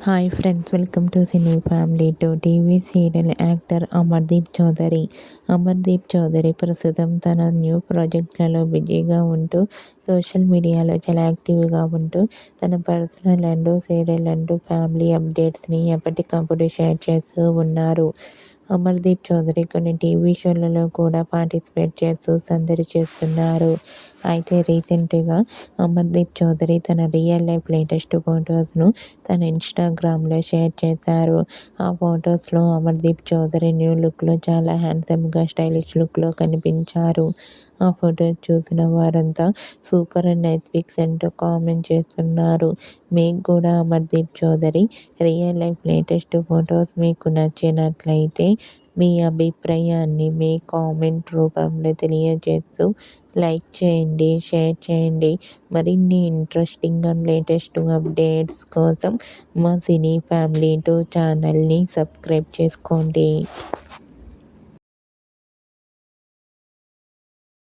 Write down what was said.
Hi friends, welcome to cine family. TV serial actor Amardeep Chaudhary. Amardeep Chaudhary ప్రస్తుతం తన new ప్రాజెక్ట్లలో బిజీగా ఉంటూ సోషల్ మీడియాలో చాలా యాక్టివ్గా ఉంటూ తన personal and serial and family అప్డేట్స్ని ఎప్పటికప్పుడు షేర్ చేస్తూ ఉన్నారు. అమర్దీప్ చౌదరి కొన్ని టీవీ షోలలో కూడా పార్టిసిపేట్ చేస్తూ సందడి చేస్తున్నారు. అయితే రీసెంట్గా అమర్దీప్ చౌదరి తన రియల్ లైఫ్ లేటెస్ట్ ఫొటోస్ను తన ఇన్స్టాగ్రామ్లో షేర్ చేశారు. ఆ ఫొటోస్లో అమర్దీప్ చౌదరి న్యూ లుక్లో చాలా హ్యాండ్సమ్గా స్టైలిష్ లుక్లో కనిపించారు. ఆ ఫొటోస్ చూసిన వారంతా సూపర్ అండ్ నైస్ పిక్స్ అంటూ కామెంట్ చేస్తున్నారు. మీకు కూడా Amardeep Chaudhary real life latest photos మీకు నచ్చినట్లయితే మీ అభిప్రాయాన్ని మీ కామెంట్ రూపంలో తెలియజేస్తూ లైక్ చేయండి, షేర్ చేయండి. మరిన్ని ఇంట్రెస్టింగ్ అండ్ లేటెస్ట్ అప్డేట్స్ కోసం మా సినీ ఫ్యామిలీ ఛానల్ని సబ్స్క్రైబ్ చేసుకోండి.